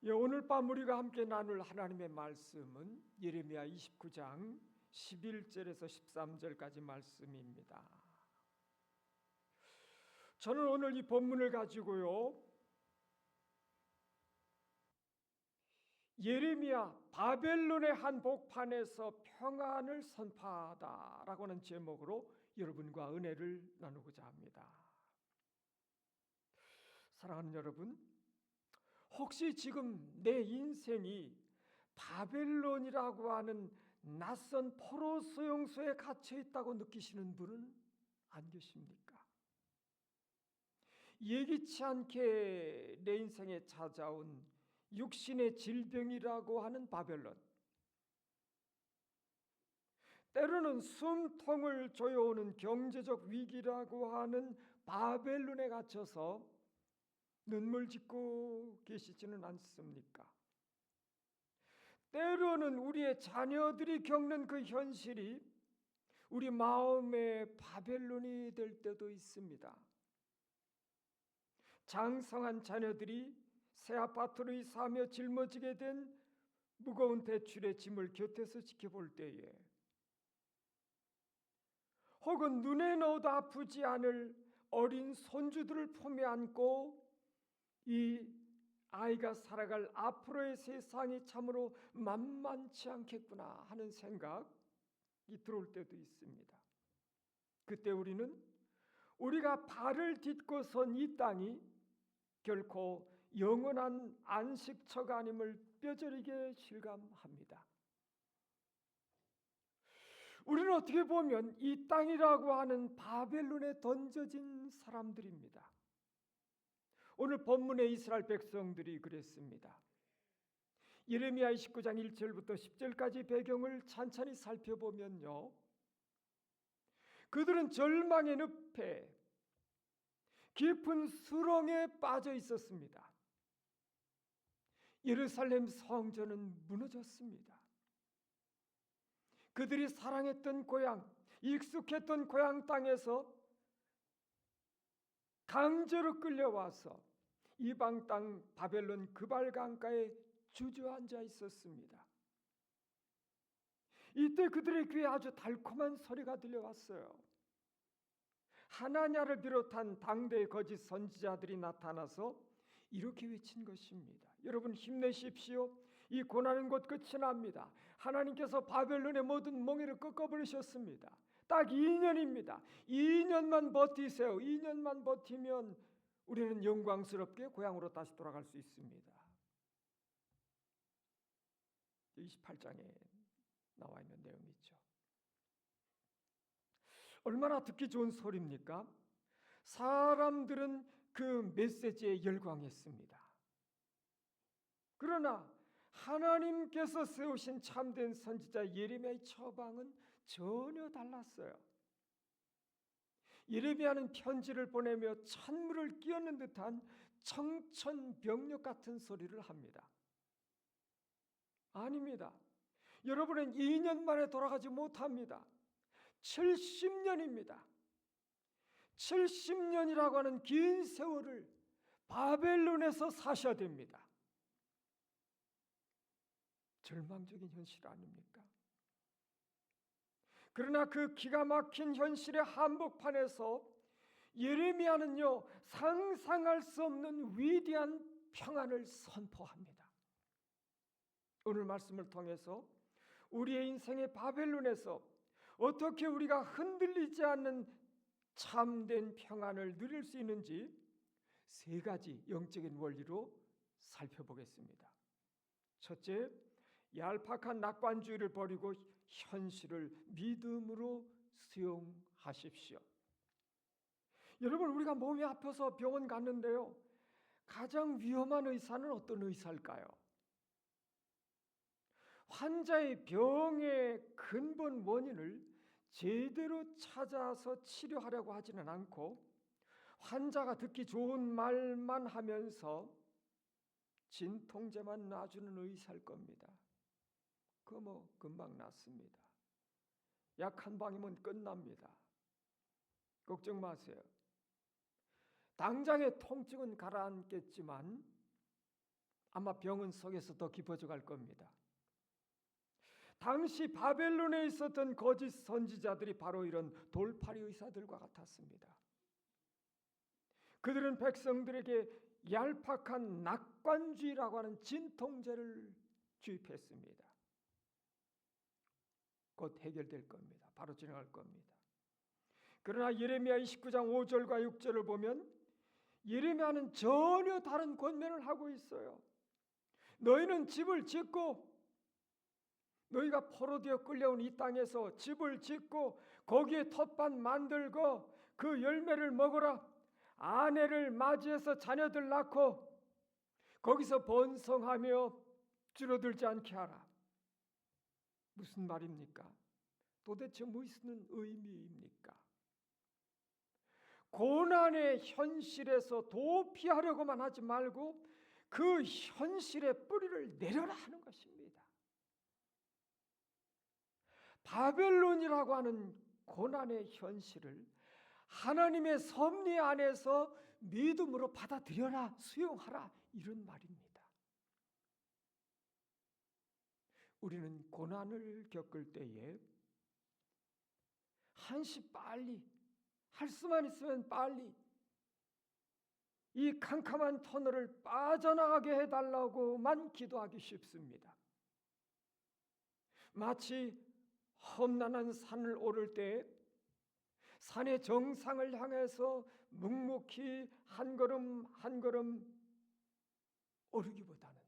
예, 오늘 밤 우리가 함께 나눌 하나님의 말씀은 예레미야 29장 11절에서 13절까지 말씀입니다. 저는 오늘 이 본문을 가지고요, 예레미야 바벨론의 한복판에서 평안을 선포하다라고 하는 제목으로 여러분과 은혜를 나누고자 합니다. 사랑하는 여러분, 혹시 지금 내 인생이 바벨론이라고 하는 낯선 포로 수용소에 갇혀 있다고 느끼시는 분은 안 계십니까? 예기치 않게 내 인생에 찾아온 육신의 질병이라고 하는 바벨론, 때로는 숨통을 조여오는 경제적 위기라고 하는 바벨론에 갇혀서 눈물 짓고 계시지는 않습니까? 때로는 우리의 자녀들이 겪는 그 현실이 우리 마음의 바벨론이 될 때도 있습니다. 장성한 자녀들이 새 아파트로 이사하며 짊어지게 된 무거운 대출의 짐을 곁에서 지켜볼 때에, 혹은 눈에 넣어도 아프지 않을 어린 손주들을 품에 안고 이 아이가 살아갈 앞으로의 세상이 참으로 만만치 않겠구나 하는 생각이 들어올 때도 있습니다. 그때 우리는 우리가 발을 딛고 선 이 땅이 결코 영원한 안식처가 아님을 뼈저리게 실감합니다. 우리는 어떻게 보면 이 땅이라고 하는 바벨론에 던져진 사람들입니다. 오늘 본문의 이스라엘 백성들이 그랬습니다. 예레미야 29장 1절부터 10절까지 배경을 찬찬히 살펴보면요, 그들은 절망의 늪에 깊은 수렁에 빠져 있었습니다. 예루살렘 성전은 무너졌습니다. 그들이 사랑했던 고향, 익숙했던 고향 땅에서 강제로 끌려와서 이방 땅 바벨론 그발 강가에 주저앉아 있었습니다. 이때 그들의 귀에 아주 달콤한 소리가 들려왔어요. 하나냐를 비롯한 당대의 거짓 선지자들이 나타나서 이렇게 외친 것입니다. 여러분 힘내십시오. 이 고난은 곧 끝이 납니다. 하나님께서 바벨론의 모든 몽해를 꺾어버리셨습니다. 딱 2년입니다. 2년만 버티세요. 2년만 버티면 우리는 영광스럽게 고향으로 다시 돌아갈 수 있습니다. 28장에 나와 있는 내용이죠. 얼마나 듣기 좋은 소리입니까? 사람들은 그 메시지에 열광했습니다. 그러나 하나님께서 세우신 참된 선지자 예레미야의 처방은 전혀 달랐어요. 예레미야는 편지를 보내며 찬물을 끼얹는 듯한 청천벽력 같은 소리를 합니다. 아닙니다. 여러분은 2년 만에 돌아가지 못합니다. 70년입니다. 70년이라고 하는 긴 세월을 바벨론에서 사셔야 됩니다. 절망적인 현실 아닙니까? 그러나 그 기가 막힌 현실의 한복판에서 예레미야는요, 상상할 수 없는 위대한 평안을 선포합니다. 오늘 말씀을 통해서 우리의 인생의 바벨론에서 어떻게 우리가 흔들리지 않는 참된 평안을 누릴 수 있는지 세 가지 영적인 원리로 살펴보겠습니다. 첫째, 얄팍한 낙관주의를 버리고 현실을 믿음으로 수용하십시오. 여러분, 우리가 몸이 아파서 병원 갔는데요, 가장 위험한 의사는 어떤 의사일까요? 환자의 병의 근본 원인을 제대로 찾아서 치료하려고 하지는 않고 환자가 듣기 좋은 말만 하면서 진통제만 놔주는 의사일 겁니다. 그거 뭐 금방 낫습니다. 약 한 방이면 끝납니다. 걱정 마세요. 당장의 통증은 가라앉겠지만 아마 병은 속에서 더 깊어져 갈 겁니다. 당시 바벨론에 있었던 거짓 선지자들이 바로 이런 돌팔이 의사들과 같았습니다. 그들은 백성들에게 얄팍한 낙관주의라고 하는 진통제를 주입했습니다. 곧 해결될 겁니다. 바로 지나갈 겁니다. 그러나 예레미야 29장 5절과 6절을 보면 예레미야는 전혀 다른 권면을 하고 있어요. 너희는 집을 짓고 너희가 포로되어 끌려온 이 땅에서 집을 짓고 거기에 텃밭 만들고 그 열매를 먹어라. 아내를 맞이해서 자녀들 낳고 거기서 번성하며 줄어들지 않게 하라. 무슨 말입니까? 도대체 무슨 의미입니까? 고난의 현실에서 도피하려고만 하지 말고 그 현실의 뿌리를 내려라 하는 것입니다. 바벨론이라고 하는 고난의 현실을 하나님의 섭리 안에서 믿음으로 받아들여라, 수용하라, 이런 말입니다. 우리는 고난을 겪을 때에 한시 빨리, 할 수만 있으면 빨리 이 캄캄한 터널을 빠져나가게 해달라고만 기도하기 쉽습니다. 마치 험난한 산을 오를 때 산의 정상을 향해서 묵묵히 한 걸음 한 걸음 오르기보다는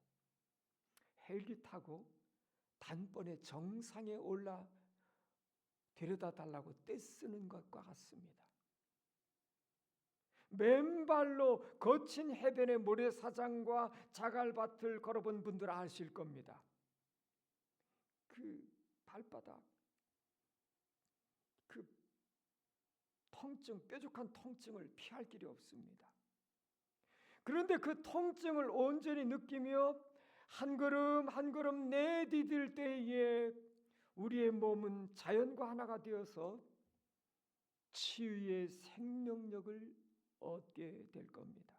헬기 타고 단번에 정상에 올라 데려다 달라고 떼쓰는 것과 같습니다. 맨발로 거친 해변의 모래사장과 자갈밭을 걸어본 분들 아실 겁니다. 그 발바닥, 그 통증, 뾰족한 통증을 피할 길이 없습니다. 그런데 그 통증을 온전히 느끼며 한 걸음 한 걸음 내디딜 때에 우리의 몸은 자연과 하나가 되어서 치유의 생명력을 얻게 될 겁니다.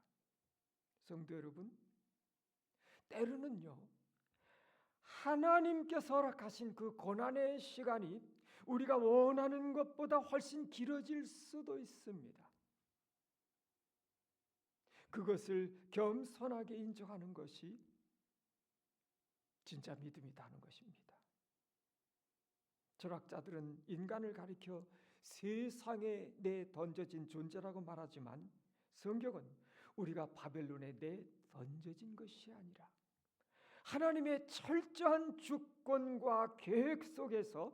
성도 여러분, 때로는요, 하나님께서 허락하신 그 고난의 시간이 우리가 원하는 것보다 훨씬 길어질 수도 있습니다. 그것을 겸손하게 인정하는 것이 진짜 믿음이다 하는 것입니다. 철학자들은 인간을 가리켜 세상에 내던져진 존재라고 말하지만 성경은 우리가 바벨론에 내던져진 것이 아니라 하나님의 철저한 주권과 계획 속에서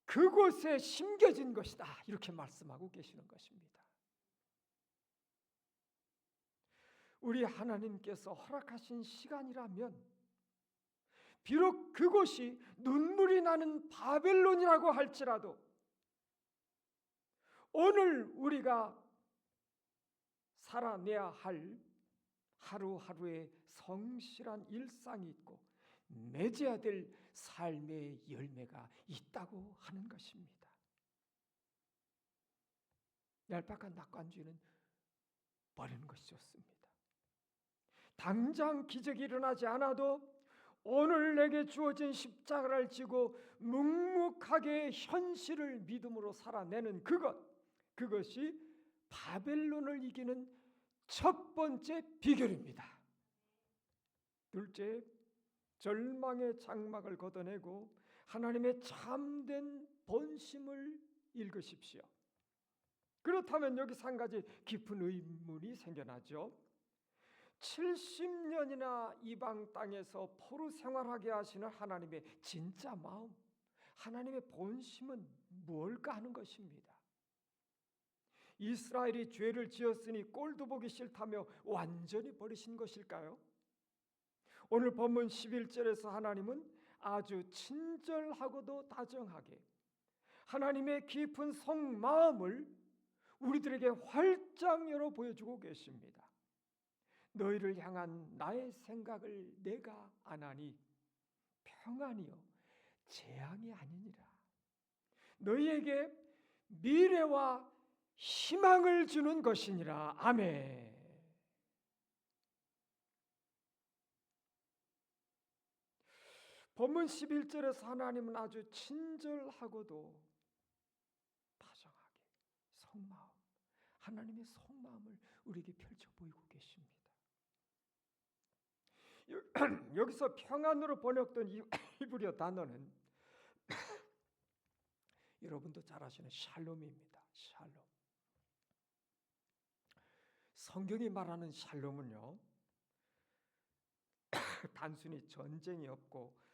그곳에 심겨진 것이다, 이렇게 말씀하고 계시는 것입니다. 우리 하나님께서 허락하신 시간이라면 비록 그곳이 눈물이 나는 바벨론이라고 할지라도 오늘 우리가 살아내야 할 하루하루의 성실한 일상이 있고 맺어야 될 삶의 열매가 있다고 하는 것입니다. 얄팍한 낙관주의는 버리는 것이 좋습니다. 당장 기적이 일어나지 않아도 오늘 내게 주어진 십자가를 지고 묵묵하게 현실을 믿음으로 살아내는 그것이 바벨론을 이기는 첫 번째 비결입니다. 둘째, 절망의 장막을 걷어내고 하나님의 참된 본심을 읽으십시오. 그렇다면 여기서 한 가지 깊은 의문이 생겨나죠. 70년이나 이방 땅에서 포로 생활하게 하시는 하나님의 진짜 마음, 하나님의 본심은 무엇일까 하는 것입니다. 이스라엘이 죄를 지었으니 꼴도 보기 싫다며 완전히 버리신 것일까요? 오늘 본문 11절에서 하나님은 아주 친절하고도 다정하게 하나님의 깊은 속마음을 우리들에게 활짝 열어 보여주고 계십니다. 너희를 향한 나의 생각을 내가 아나니 평안이요 재앙이 아니니라. 너희에게 미래와 희망을 주는 것이니라. 아멘. 본문 11절에서 하나님은 아주 친절하고도 다정하게 속마음, 하나님의 속마음을 우리에게 펼쳐 보이고 계십니다. 여기서 평안으로 번역된 히브리어 단어는 여러분도 잘 아시는 샬롬입니다. 샬롬. 성경이 말하는 샬롬은요, 단순히 전쟁이 없고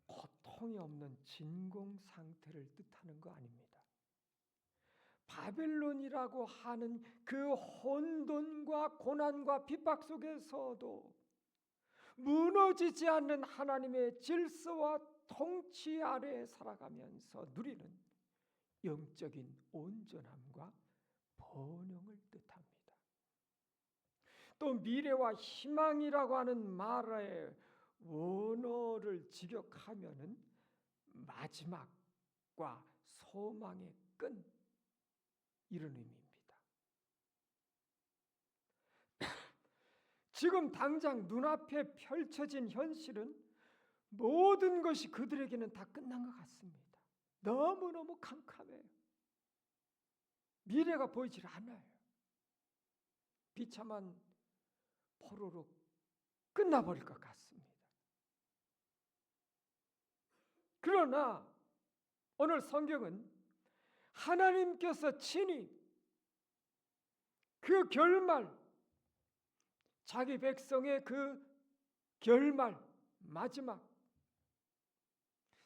고통이 없는 진공 상태를 뜻하는 거 아닙니다. 바벨론이라고 하는 그 혼돈과 고난과 핍박 속에서도 무너지지 않는 하나님의 질서와 통치 아래에 살아가면서 누리는 영적인 온전함과 번영을 뜻합니다. 또 미래와 희망이라고 하는 말의 원어를 직역하면은 마지막과 소망의 끈, 이런 의미입니다. 지금 당장 눈앞에 펼쳐진 현실은 모든 것이 그들에게는 다 끝난 것 같습니다. 너무너무 캄캄해요. 미래가 보이질 않아요. 비참한 포로로 끝나버릴 것 같습니다. 그러나 오늘 성경은 하나님께서 친히 그 결말, 자기 백성의 그 결말, 마지막,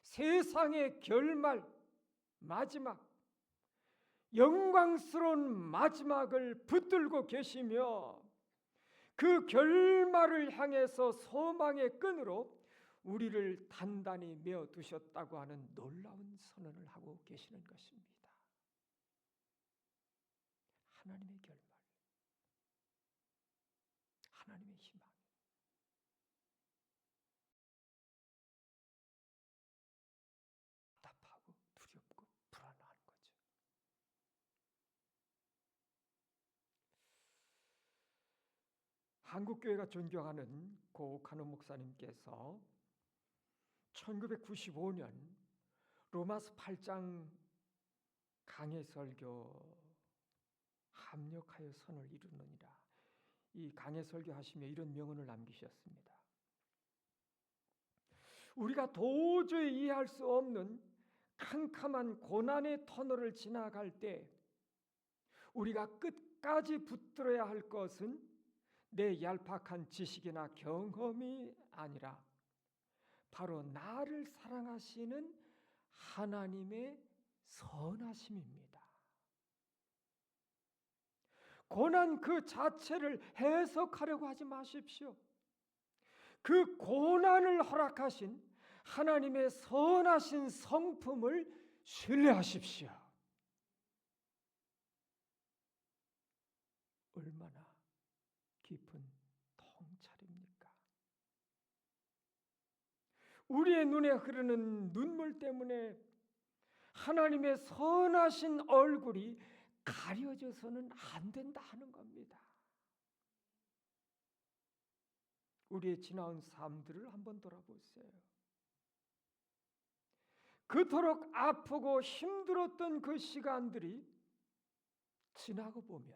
세상의 결말, 마지막, 영광스러운 마지막을 붙들고 계시며 그 결말을 향해서 소망의 끈으로 우리를 단단히 메어 두셨다고 하는 놀라운 선언을 하고 계시는 것입니다. 하나님의 결말, 하나님의 희망. 답답하고 두렵고 불안한 거죠. 한국교회가 존경하는 고 오카노 목사님께서 1995년 로마서 8장 강해 설교 합력하여 선을 이루느니라, 이 강해 설교하시며 이런 명언을 남기셨습니다. 우리가 도저히 이해할 수 없는 캄캄한 고난의 터널을 지나갈 때 우리가 끝까지 붙들어야 할 것은 내 얄팍한 지식이나 경험이 아니라 바로 나를 사랑하시는 하나님의 선하심입니다. 고난 그 자체를 해석하려고 하지 마십시오. 그 고난을 허락하신 하나님의 선하신 성품을 신뢰하십시오. 얼마나 깊은 통찰입니까? 우리의 눈에 흐르는 눈물 때문에 하나님의 선하신 얼굴이 가려져서는 안 된다 하는 겁니다. 우리의 지나온 삶들을 한번 돌아보세요. 그토록 아프고 힘들었던 그 시간들이 지나고 보면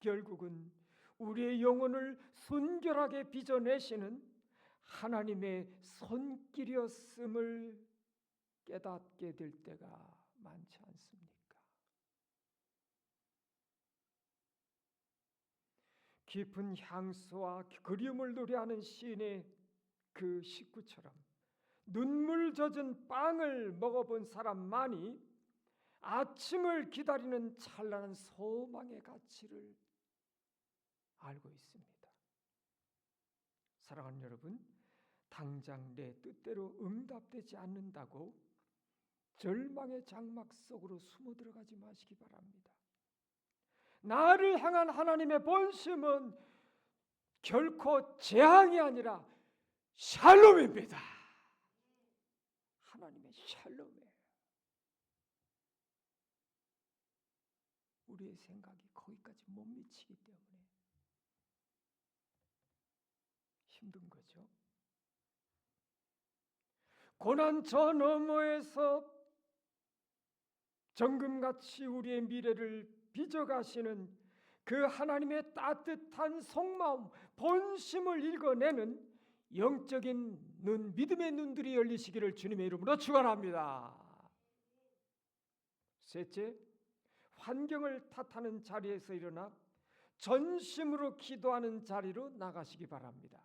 결국은 우리의 영혼을 순결하게 빚어내시는 하나님의 손길이었음을 깨닫게 될 때가 많지 않습니까? 깊은 향수와 그리움을 노래하는 시인의 그 식구처럼 눈물 젖은 빵을 먹어본 사람만이 아침을 기다리는 찬란한 소망의 가치를 알고 있습니다. 사랑하는 여러분, 당장 내 뜻대로 응답되지 않는다고 절망의 장막 속으로 숨어 들어가지 마시기 바랍니다. 나를 향한 하나님의 본심은 결코 재앙이 아니라 샬롬입니다. 하나님의 샬롬이에요. 우리의 생각이 거기까지 못 미치기 때문에 힘든 거죠. 고난 저 너머에서 정금같이 우리의 미래를 빚어가시는 그 하나님의 따뜻한 속마음, 본심을 읽어내는 영적인 눈, 믿음의 눈들이 열리시기를 주님의 이름으로 축원합니다. 셋째, 환경을 탓하는 자리에서 일어나 전심으로 기도하는 자리로 나가시기 바랍니다.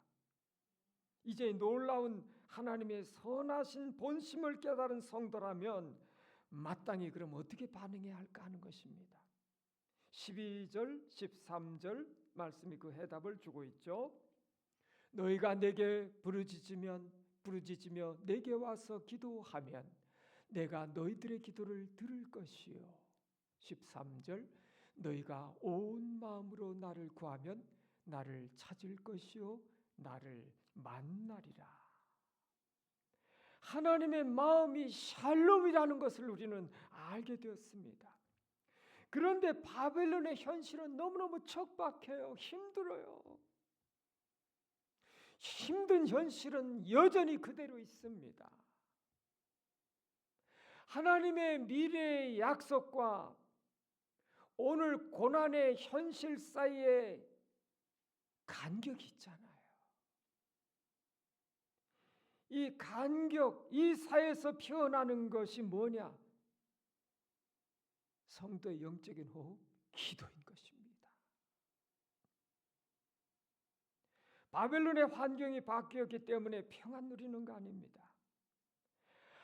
이제 놀라운 하나님의 선하신 본심을 깨달은 성도라면 마땅히 그럼 어떻게 반응해야 할까 하는 것입니다. 12절, 13절 말씀이 그 해답을 주고 있죠. 너희가 내게 부르짖으며 내게 와서 기도하면 내가 너희들의 기도를 들을 것이요. 13절 너희가 온 마음으로 나를 구하면 나를 찾을 것이요 나를 만나리라. 하나님의 마음이 샬롬이라는 것을 우리는 알게 되었습니다. 그런데 바벨론의 현실은 너무너무 척박해요. 힘들어요. 힘든 현실은 여전히 그대로 있습니다. 하나님의 미래의 약속과 오늘 고난의 현실 사이에 간격이 있잖아요. 이 간격, 이 사이에서 피어나는 것이 뭐냐? 성도의 영적인 호흡, 기도인 것입니다. 바벨론의 환경이 바뀌었기 때문에 평안 누리는 거 아닙니다.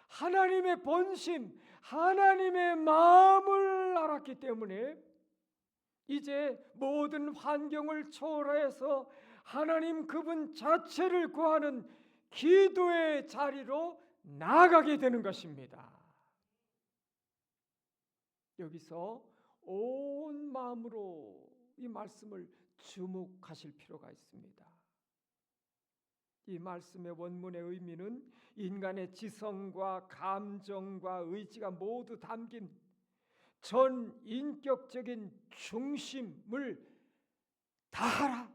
하나님의 본심, 하나님의 마음을 알았기 때문에 이제 모든 환경을 초월해서 하나님 그분 자체를 구하는 기도의 자리로 나아가게 되는 것입니다. 여기서 온 마음으로 이 말씀을 주목하실 필요가 있습니다. 이 말씀의 원문의 의미는 인간의 지성과 감정과 의지가 모두 담긴 전 인격적인 중심을 다하라,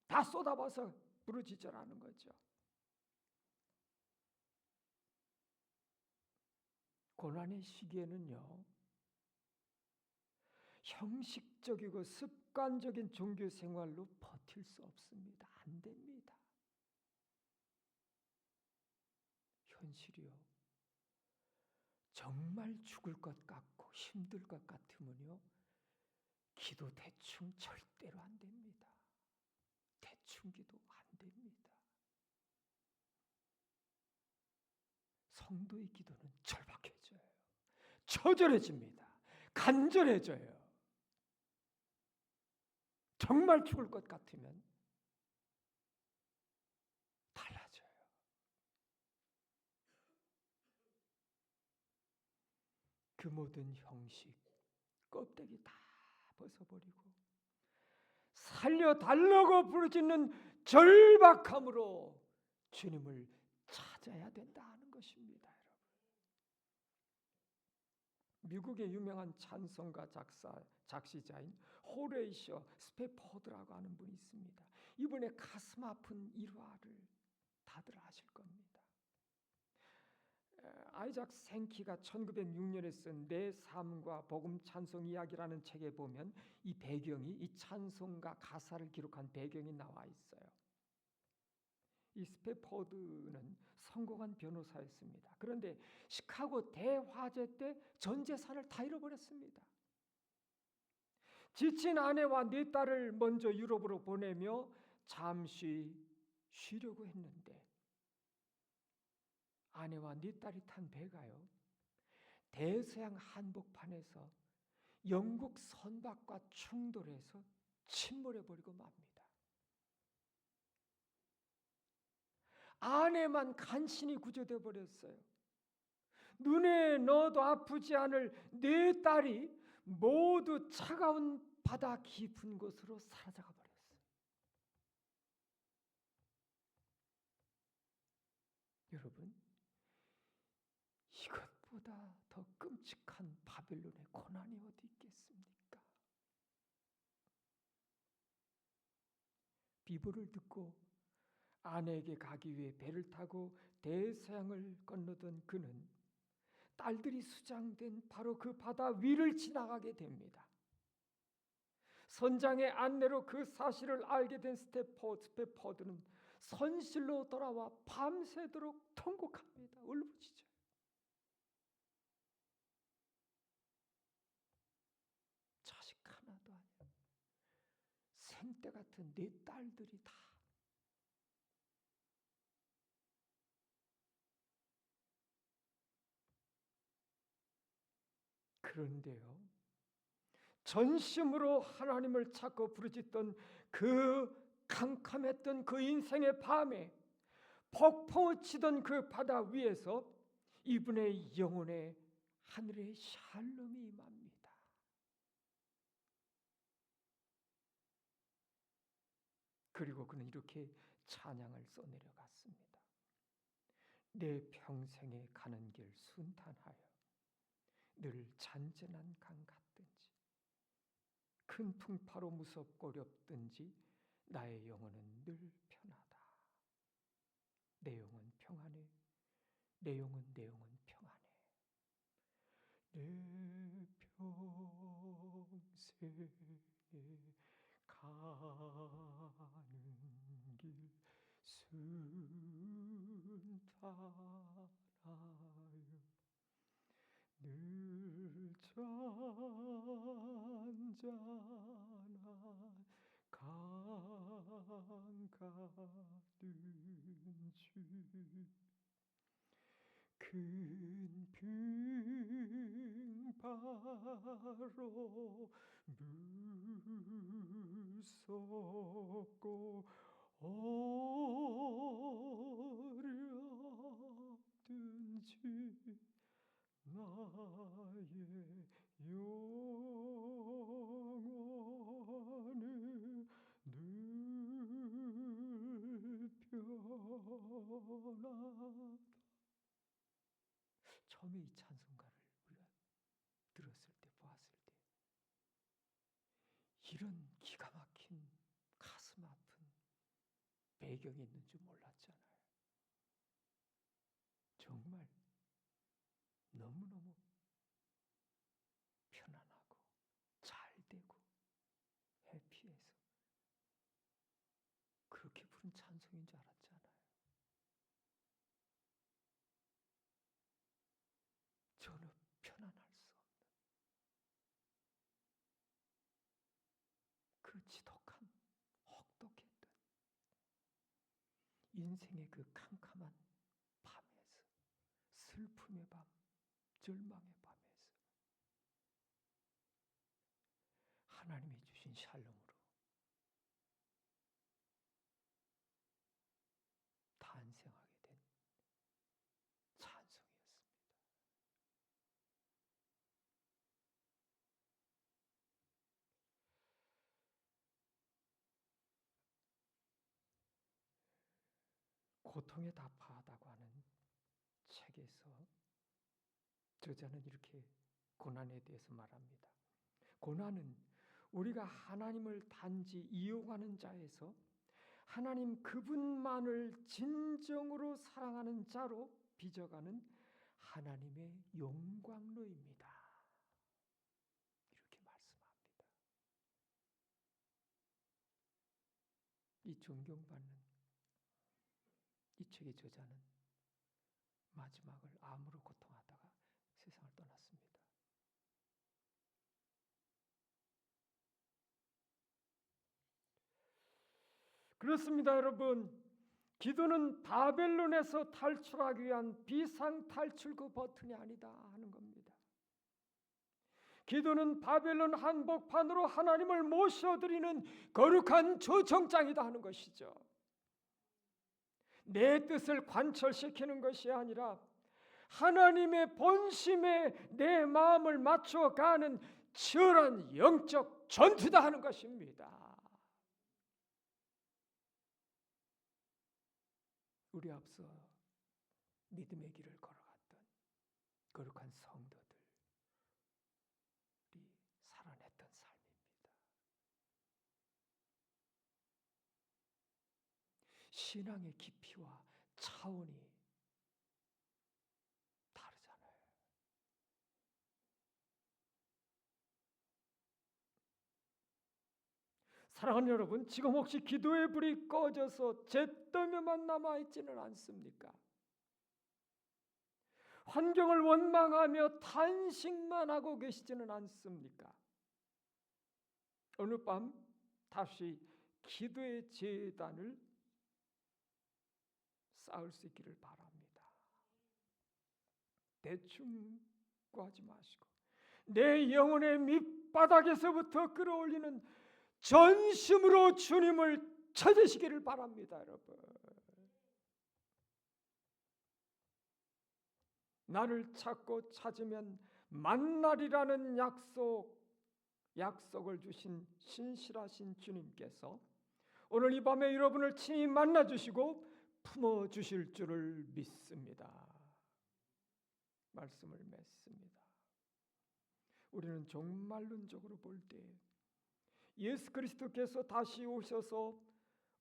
다 쏟아봐서 부르짖으라는 거죠. 고난의 시기에는요, 형식적이고 습관적인 종교 생활로 버틸 수 없습니다. 안 됩니다. 현실이요, 정말 죽을 것 같고 힘들 것 같으면요, 기도 대충 절대로 안 됩니다. 대충 기도 안 됩니다. 성도의 기도는 절박해져요. 처절해집니다. 간절해져요. 정말 죽을 것 같으면 달라져요. 그 모든 형식, 껍데기 다 벗어버리고 살려달라고 부르짖는 절박함으로 주님을 찾아야 된다 하는 것입니다. 여러분, 미국의 유명한 찬송가 작시자인 호레이셔 스페포드라고 하는 분이 있습니다. 이분의 가슴 아픈 일화를 다들 아실 겁니다. 아이작 생키가 1906년에 쓴 내 삶과 복음 찬송 이야기라는 책에 보면 이 배경이, 이 찬송가 가사를 기록한 배경이 나와 있어요. 이 스페포드는 성공한 변호사였습니다. 그런데 시카고 대화재 때 전 재산을 다 잃어버렸습니다. 지친 아내와 네 딸을 먼저 유럽으로 보내며 잠시 쉬려고 했는데 아내와 네 딸이 탄 배가요, 대서양 한복판에서 영국 선박과 충돌해서 침몰해버리고 맙니다. 아내만 간신히 구조돼 버렸어요. 눈에 넣어도 아프지 않을 네 딸이 모두 차가운 바다 깊은 곳으로 사라져가 버렸어요. 여러분, 이것보다 더 끔찍한 바벨론의 고난이 어디 있겠습니까? 비보를 듣고 아내에게 가기 위해 배를 타고 대서양을 건너던 그는 딸들이 수장된 바로 그 바다 위를 지나가게 됩니다. 선장의 안내로 그 사실을 알게 된 스테퍼드는 선실로 돌아와 밤새도록 통곡합니다. 울부짖어요. 자식 하나도 아니야. 생때 같은 내 딸들이 다. 그런데요, 전심으로 하나님을 찾고 부르짖던 그 캄캄했던 그 인생의 밤에 폭풍을 치던 그 바다 위에서 이분의 영혼에 하늘의 샬롬이 임합니다. 그리고 그는 이렇게 찬양을 써내려갔습니다. 내 평생에 가는 길 순탄하여 늘 잔잔한 강 같든지 큰 풍파로 무섭고 어렵든지 나의 영혼은 늘 편하다. 내 영혼 평안해. 내 영혼 평안해. 내 평생에 가는 길 순탄하여 늘 잔잔한 강 가든지 큰 풍파로 무섭고 어렵든지 나의 영혼은 늘 편하다. 처음에 이 찬송가를 우리가 들었을 때, 보았을 때 이런 기가 막힌 가슴 아픈 배경이 있는 줄 몰랐잖아요. 정말 너무너무 편안하고 잘 되고 해피해서 그렇게 부른 찬송인 줄 알았잖아요. 전혀 편안할 수 없는 그 지독한 혹독했던 인생의 그 캄캄한 밤에서, 슬픔의 밤, 절망의 밤에서 하나님이 주신 샬롬으로 탄생하게 된 찬송이었습니다. 고통에 답하다고 하는 책에서 저자는 이렇게 고난에 대해서 말합니다. 고난은 우리가 하나님을 단지 이용하는 자에서 하나님 그분만을 진정으로 사랑하는 자로 빚어가는 하나님의 영광로입니다. 이렇게 말씀합니다. 이 존경받는 이 책의 저자는 마지막을 암으로 고통하다가 세상을 떠났습니다. 그렇습니다, 여러분. 기도는 바벨론에서 탈출하기 위한 비상탈출구 버튼이 아니다 하는 겁니다. 기도는 바벨론 한복판으로 하나님을 모셔드리는 거룩한 초청장이다 하는 것이죠. 내 뜻을 관철시키는 것이 아니라 하나님의 본심에 내 마음을 맞춰가는 치열한 영적 전투다 하는 것입니다. 우리 앞서 믿음의 길을 걸어갔던 거룩한 성도들이 살아냈던 삶입니다. 신앙의 깊이와 차원이 다르잖아요. 사랑하는 여러분, 지금 혹시 기도의 불이 꺼져서 잿더미만 남아있지는 않습니까? 환경을 원망하며 탄식만 하고 계시지는 않습니까? 어느 밤 다시 기도의 제단을 쌓을 수 있기를 바랍니다. 대충 구하지 마시고 내 영혼의 밑바닥에서부터 끌어올리는 전심으로 주님을 찾으시기를 바랍니다, 여러분. 나를 찾고 찾으면 만나리라는 약속을 주신 신실하신 주님께서 오늘 이 밤에 여러분을 친히 만나 주시고 품어 주실 줄을 믿습니다. 말씀을 맺습니다. 우리는 종말론적으로 볼 때 예수 그리스도께서 다시 오셔서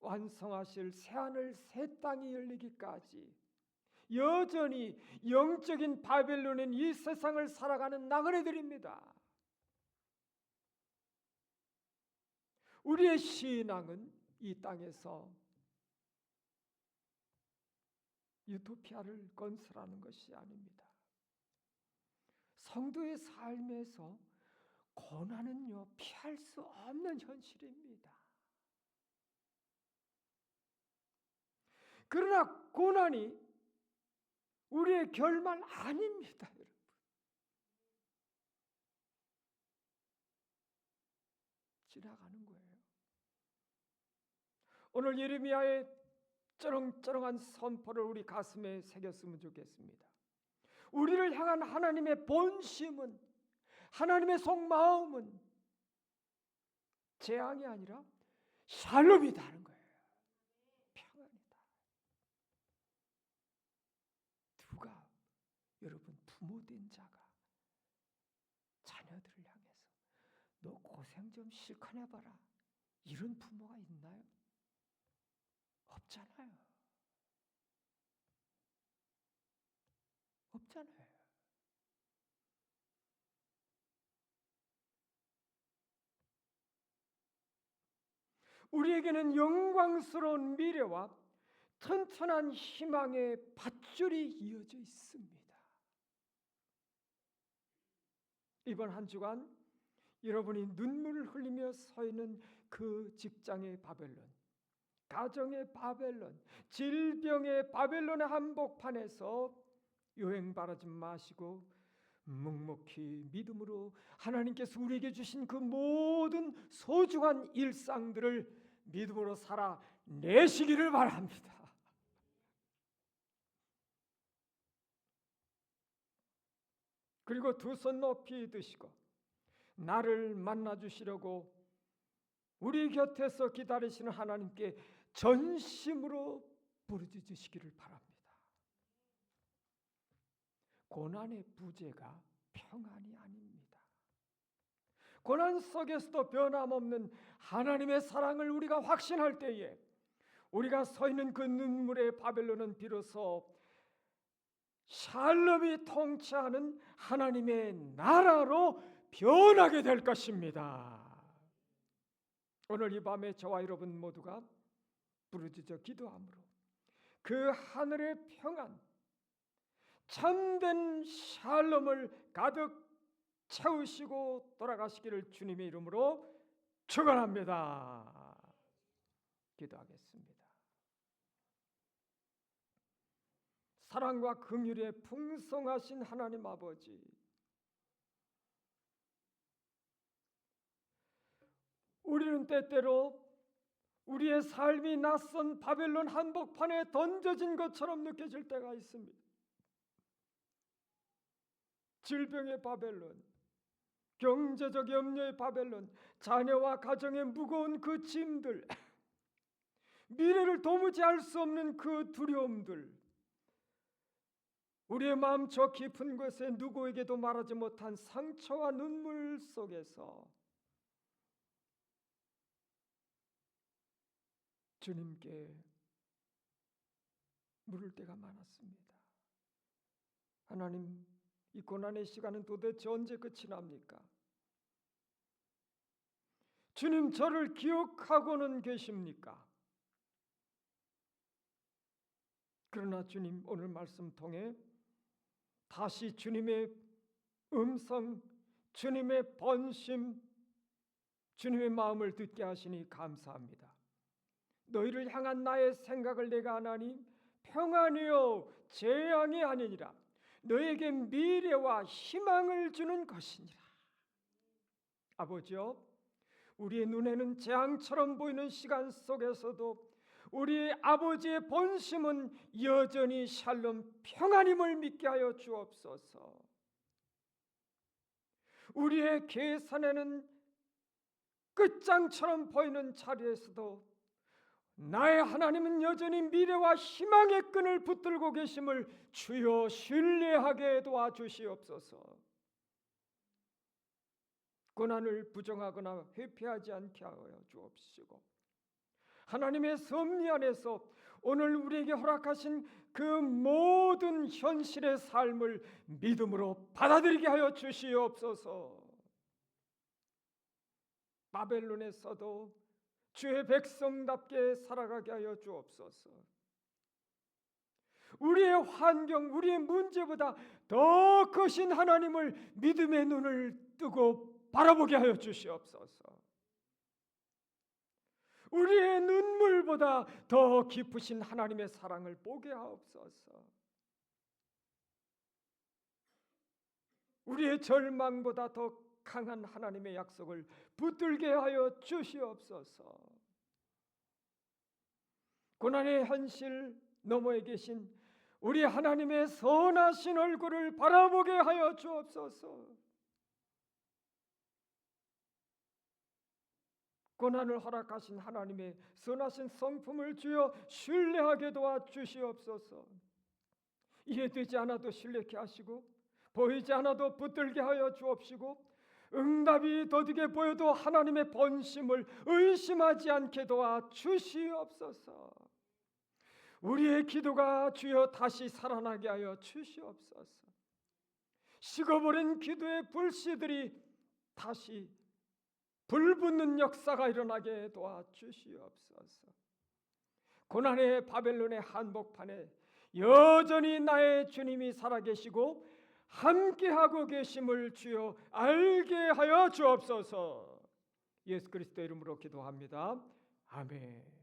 완성하실 새하늘 새 땅이 열리기까지 여전히 영적인 바벨론인 이 세상을 살아가는 나그네들입니다. 우리의 신앙은 이 땅에서 유토피아를 건설하는 것이 아닙니다. 성도의 삶에서 고난은요, 피할 수 없는 현실입니다. 그러나 고난이 우리의 결말 아닙니다, 여러분. 지나가는 거예요. 오늘 예레미야의 쩌렁쩌렁한 선포를 우리 가슴에 새겼으면 좋겠습니다. 우리를 향한 하나님의 본심은, 하나님의 속마음은 재앙이 아니라 샬롬이다는 거예요. 평안이다. 누가 여러분 부모된 자가 자녀들을 향해서 너 고생 좀 실컷 해봐라 이런 부모가 있나요? 없잖아요. 없잖아요. 우리에게는 영광스러운 미래와 튼튼한 희망의 밧줄이 이어져 있습니다. 이번 한 주간 여러분이 눈물을 흘리며 서 있는 그 직장의 바벨론, 가정의 바벨론, 질병의 바벨론의 한복판에서 여행 바라지 마시고 묵묵히 믿음으로 하나님께서 우리에게 주신 그 모든 소중한 일상들을 믿음으로 살아내시기를 바랍니다. 그리고 두 손 높이 드시고 나를 만나 주시려고 우리 곁에서 기다리시는 하나님께 전심으로 부르짖으시기를 바랍니다. 고난의 부재가 평안이 아닙니다. 고난 속에서도 변함없는 하나님의 사랑을 우리가 확신할 때에 우리가 서 있는 그 눈물의 바벨론은 비로소 샬롬이 통치하는 하나님의 나라로 변하게 될 것입니다. 오늘 이 밤에 저와 여러분 모두가 부르짖어 기도함으로 그 하늘의 평안, 참된 샬롬을 가득 채우시고 돌아가시기를 주님의 이름으로 축원합니다. 기도하겠습니다. 사랑과 긍휼에 풍성하신 하나님 아버지, 우리는 때때로 우리의 삶이 낯선 바벨론 한복판에 던져진 것처럼 느껴질 때가 있습니다. 질병의 바벨론, 경제적 염려의 바벨론, 자녀와 가정의 무거운 그 짐들, 미래를 도무지 알 수 없는 그 두려움들, 우리의 마음 저 깊은 곳에 누구에게도 말하지 못한 상처와 눈물 속에서 주님께 물을 때가 많았습니다. 하나님, 이 고난의 시간은 도대체 언제 끝이 납니까? 주님, 저를 기억하고는 계십니까? 그러나 주님, 오늘 말씀 통해 다시 주님의 음성, 주님의 번심, 주님의 마음을 듣게 하시니 감사합니다. 너희를 향한 나의 생각을 내가 하나님 평안이요 재앙이 아니니라, 너에게 미래와 희망을 주는 것이니라. 아버지여, 우리의 눈에는 재앙처럼 보이는 시간 속에서도 우리 아버지의 본심은 여전히 샬롬 평안임을 믿게 하여 주옵소서. 우리의 계산에는 끝장처럼 보이는 자리에서도 나의 하나님은 여전히 미래와 희망의 끈을 붙들고 계심을 주여 신뢰하게 도와주시옵소서. 고난을 부정하거나 회피하지 않게 하여 주옵시고, 하나님의 섭리 안에서 오늘 우리에게 허락하신 그 모든 현실의 삶을 믿음으로 받아들이게 하여 주시옵소서. 바벨론에서도 주의 백성답게 살아가게 하여 주옵소서. 우리의 환경, 우리의 문제보다 더 크신 하나님을 믿음의 눈을 뜨고 바라보게 하여 주시옵소서. 우리의 눈물보다 더 깊으신 하나님의 사랑을 보게 하옵소서. 우리의 절망보다 더 강한 하나님의 약속을 붙들게 하여 주시옵소서. 고난의 현실 너머에 계신 우리 하나님의 선하신 얼굴을 바라보게 하여 주옵소서. 고난을 허락하신 하나님의 선하신 성품을 주여 신뢰하게 도와주시옵소서. 이해되지 않아도 신뢰케 하시고 보이지 않아도 붙들게 하여 주옵시고, 응답이 더디게 보여도 하나님의 본심을 의심하지 않게 도와주시옵소서. 우리의 기도가 주여 다시 살아나게 하여 주시옵소서. 식어버린 기도의 불씨들이 다시 불붙는 역사가 일어나게 도와주시옵소서. 고난의 바벨론의 한복판에 여전히 나의 주님이 살아계시고 함께하고 계심을 주여 알게 하여 주옵소서. 예수 그리스도 이름으로 기도합니다. 아멘.